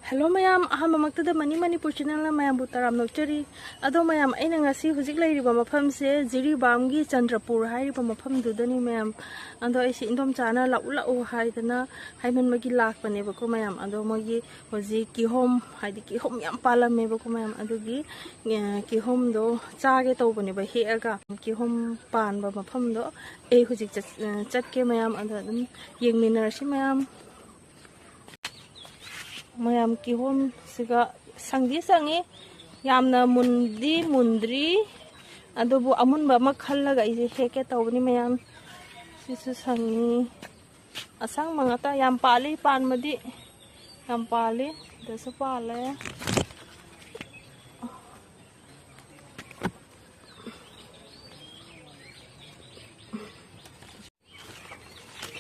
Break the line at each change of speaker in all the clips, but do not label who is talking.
Hello mayam, ahammaktada Manipuri channel na mayam butaram nokchari. Ado mayam aina ngasi hujik lairiba mafam se Jiribam gi Chandrapur hairiba mafam dudani mayam. Ando ai si indom chana lau haidana haiman magi lakpane bako mayam. Ando magi hujik kihom haidi kihom yam palame bako mayam. Ado gi kihom do chage tawbane ba heaga kihom pan ba mafam do ai hujik chatke mayam. Ando dum yengminarashi mayam. Mayam kihom siga sangdi sangi yamna mundri adobu amunba makhallaga ise heke tawni mayam sisu sangi asang mangata yam pali pan madi yam pali dasu pale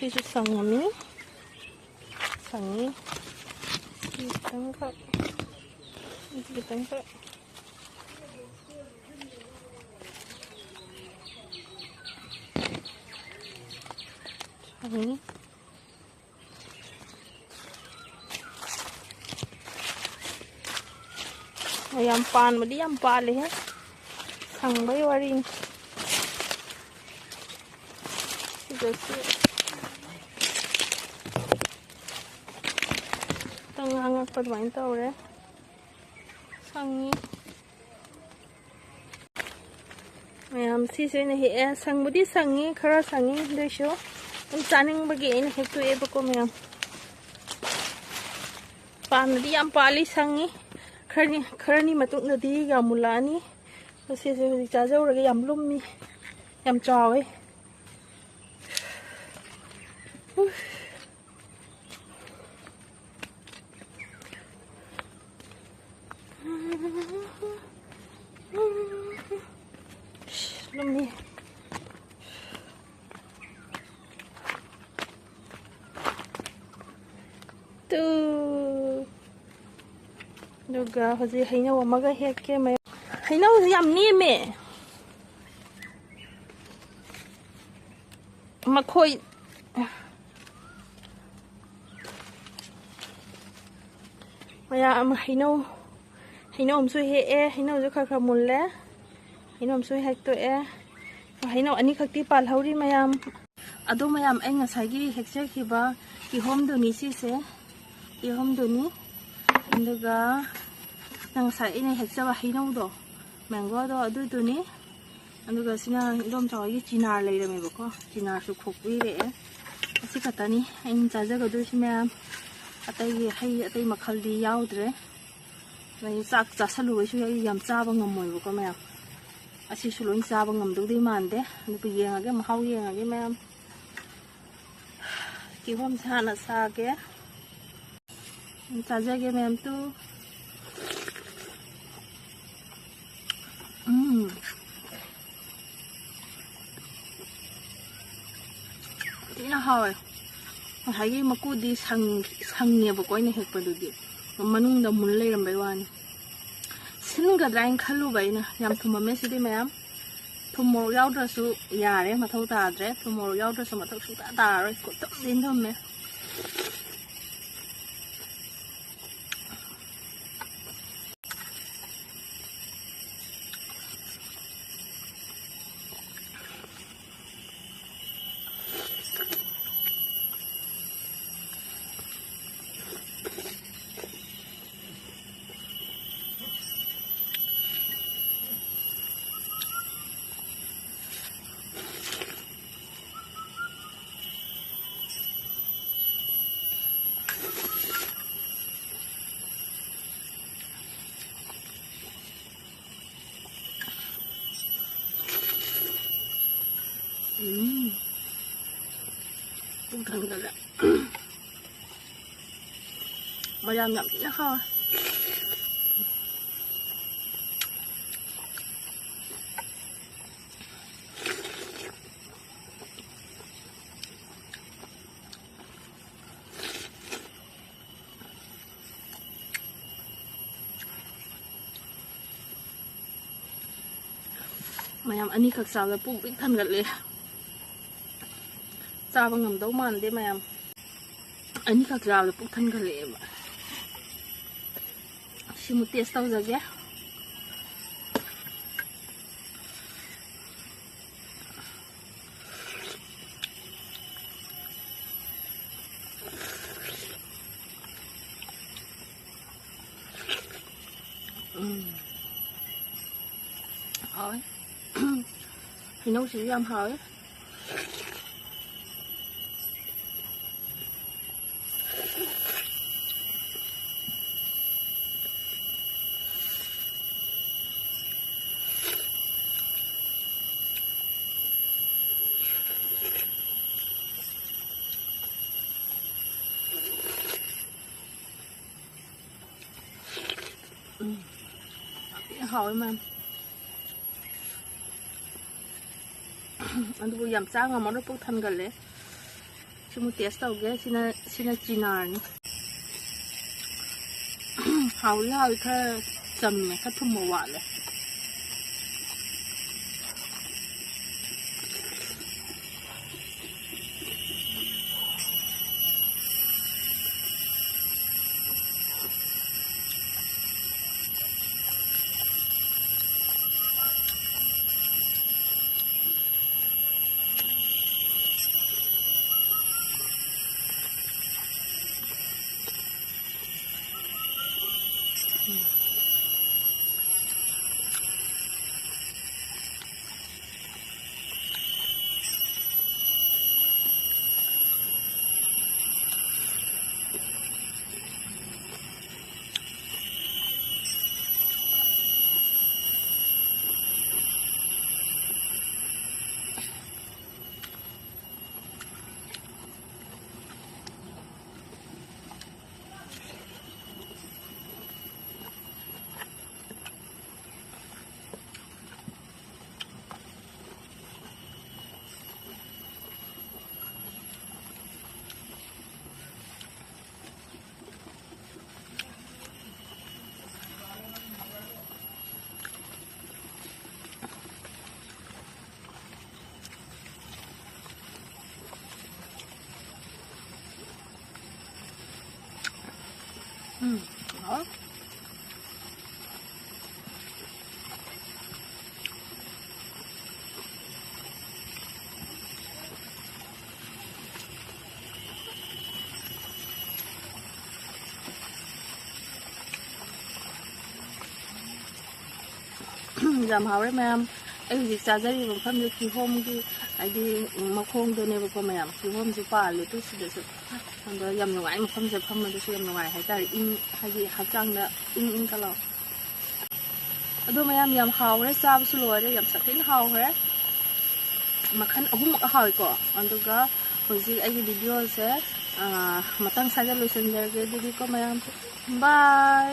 sisu sangi tangkap ini tangkap ini ayam pan madi ayam pale ya sang bay waring hangat bermain tahu deh sangi mayam sisi ini sang budi sangi khara sangi desho caning bagi ini hektu bako mayam pan di yang pali sangi khara ni matuk nadi gamulani sisi jajau lagi yam lumi yam cawe Lumi tuh juga hasi hainaw amaga hekke may hainaw yam ni me makhoi maya am hainaw so he hainaw jo khakha mulle hainaw so hek to hainaw ani khakti pal hauri mayam ado mayam ai ngasagi hekse khiba ki hom do ni si se ki hom do ni induga nang sai ini hekse ba hainaw do mango do adu do ni induga sina indom chawagi chinar leirame bako chinar su khokwi re asi katani ai jaja ga do si mayam atai hai atai makhal di yaudre mai sak chasalu su yam chaba ngamoi bako mayam asi suloi chaba ngamdodi mande nupi yengage mahau yengage mayam kihom sana sage chajage mayam tu tina hawe hagi makudi sangnya bako ine hekpa dudi manungda mun leirambai wani singa drain khalu baina yam thuma mesidi mayam thumor yaudra su yare mathau ta dre thumor yaudra su mathau su ta roi ko tam din thum me Bukan gak mayam nhậm chị kho mayam ani khak sao la puk bik than gat le cha bang ngam dau man de mayam ani khak sao la puk than gat le simu taste tawjage. Hỏi thì nấu chỉ làm hỏi hỏi mà anh tôi làm sao mà nó bốc thân gần đấy chứ một test tàu ghé xin chinar hào lao cái chầm này cái thùng màu vàng này đó làm hào đấy ma'am anh dịch ra đây bằng phân cái hôm cái đi mà không được này của ma'am cái hôm chỉ pa lấy tôi sẽ được còn yam ngoài mà không sẽ không mà tôi yam ngoài hay ta in hay gì hạt trang nữa in cái nào đó ma'am yam hào đấy sao bây giờ đấy yam sạch tính hào đấy mà khăn ông mà hỏi có anh tôi có hồi gì anh video sẽ mà tăng sai cho lối sinh ra cái đi có ma'am bye.